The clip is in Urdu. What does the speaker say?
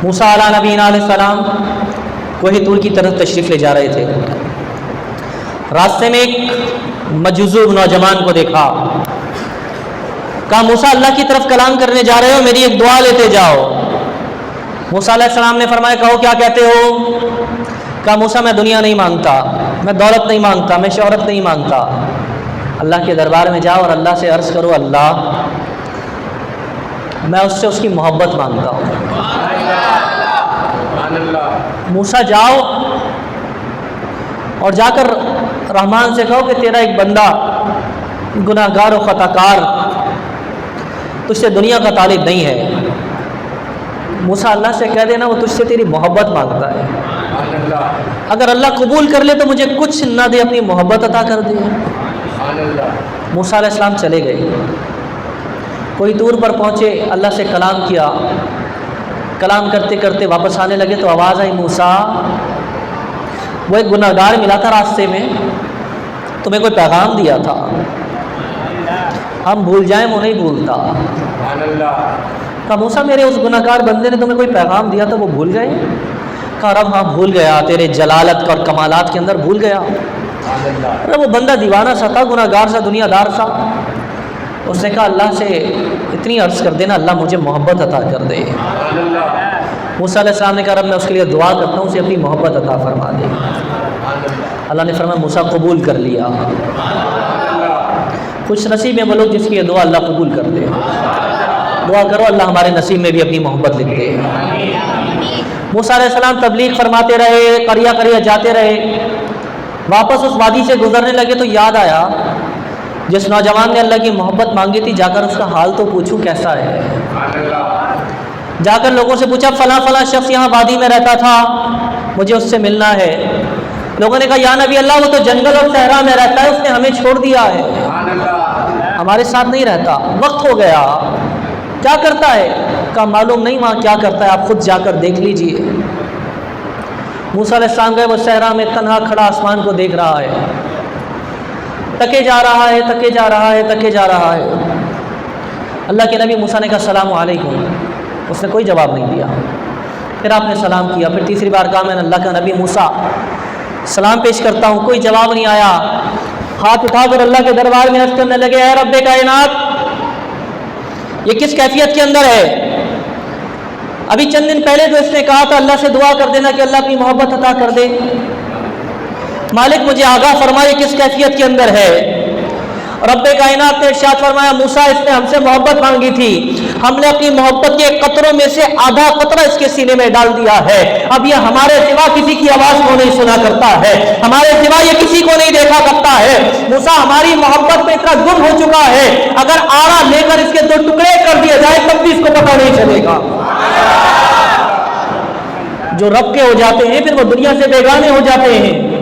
موسیٰ علیہ نبینا علیہ السلام کوہ طور کی طرف تشریف لے جا رہے تھے. راستے میں ایک مجذوب نوجوان کو دیکھا. کہا موسیٰ اللہ کی طرف کلام کرنے جا رہے ہو, میری ایک دعا لیتے جاؤ. موسیٰ علیہ السلام نے فرمایا کہو کیا کہتے ہو؟ کہا موسیٰ میں دنیا نہیں مانگتا, میں دولت نہیں مانگتا, میں شہرت نہیں مانگتا. اللہ کے دربار میں جاؤ اور اللہ سے عرض کرو اللہ میں اس سے اس کی محبت مانگتا ہوں. موسیٰ جاؤ اور جا کر رحمان سے کہو کہ تیرا ایک بندہ گناہ گار و خطا کار تجھ سے دنیا کا طالب نہیں ہے. موسیٰ اللہ سے کہہ دینا وہ تجھ سے تیری محبت مانگتا ہے. اگر اللہ قبول کر لے تو مجھے کچھ نہ دے, اپنی محبت عطا کر دے. موسیٰ علیہ السلام چلے گئے, کوئی دور پر پہنچے, اللہ سے کلام کیا. کلام کرتے کرتے واپس آنے لگے تو آواز آئی موسیٰ وہ ایک گناہ گار ملا تھا راستے میں, تمہیں کوئی پیغام دیا تھا, ہم بھول جائیں وہ نہیں بھولتا. کہا موسیٰ میرے اس گناہ گار بندے نے تمہیں کوئی پیغام دیا تھا وہ بھول گئے؟ کہا رب ہاں بھول گیا, تیرے جلالت اور کمالات کے اندر بھول گیا. رب وہ بندہ دیوانہ سا تھا, گناہ گار سا, دنیا دار سا. اس نے کہا اللہ سے اتنی عرض کر دینا اللہ مجھے محبت عطا کر دے. موسیٰ علیہ السلام نے کہا رب میں اس کے لیے دعا کرتا ہوں اسے اپنی محبت عطا فرما دے. اللہ نے فرمایا موسیٰ قبول کر لیا. خوش نصیب ہیں وہ لوگ جس کی یہ دعا اللہ قبول کر دے. دعا کرو اللہ ہمارے نصیب میں بھی اپنی محبت لکھ دے. موسیٰ علیہ السلام تبلیغ فرماتے رہے, قریہ قریہ جاتے رہے. واپس اس وادی سے گزرنے لگے تو یاد آیا جس نوجوان نے اللہ کی محبت مانگی تھی جا کر اس کا حال تو پوچھوں کیسا ہے. جا کر لوگوں سے پوچھا فلاں فلاں شخص یہاں وادی میں رہتا تھا, مجھے اس سے ملنا ہے. لوگوں نے کہا یا نبی اللہ وہ تو جنگل اور صحرا میں رہتا ہے, اس نے ہمیں چھوڑ دیا ہے, ہمارے ساتھ نہیں رہتا, وقت ہو گیا. کیا کرتا ہے؟ کہا معلوم نہیں وہاں کیا کرتا ہے, آپ خود جا کر دیکھ لیجئے. موسیٰ علیہ السلام گئے, وہ صحرا میں تنہا کھڑا آسمان کو دیکھ رہا ہے, تکے جا رہا ہے, تکے جا رہا ہے, تکے جا رہا ہے. اللہ کے نبی موسیٰ نے کہا السلام علیکم, اس نے کوئی جواب نہیں دیا. پھر آپ نے سلام کیا, پھر تیسری بار کہا میں نے اللہ کا نبی موسیٰ سلام پیش کرتا ہوں, کوئی جواب نہیں آیا. ہاتھ اٹھا کر اللہ کے دربار میں عرض کرنے لگے اے رب کائنات یہ کس کیفیت کے اندر ہے؟ ابھی چند دن پہلے جو اس نے کہا تھا اللہ سے دعا کر دینا کہ اللہ اپنی محبت عطا کر دے, مالک مجھے آگاہ فرمائے کس کیفیت کے اندر ہے. رب کائنات نے ارشاد فرمایا موسیٰ اس نے ہم سے محبت مانگی تھی, ہم نے اپنی محبت کے قطروں میں سے آدھا قطرہ اس کے سینے میں ڈال دیا ہے. اب یہ ہمارے سوا کسی کی آواز کو نہیں سنا کرتا ہے, ہمارے سوا یہ کسی کو نہیں دیکھا کرتا ہے. موسیٰ ہماری محبت میں اتنا گم ہو چکا ہے, اگر آڑا لے کر اس کے 2 ٹکڑے کر دیا جائے تب بھی اس کو پتہ نہیں چلے گا. جو رب کے ہو جاتے ہیں پھر وہ دنیا سے بیگانے ہو جاتے ہیں.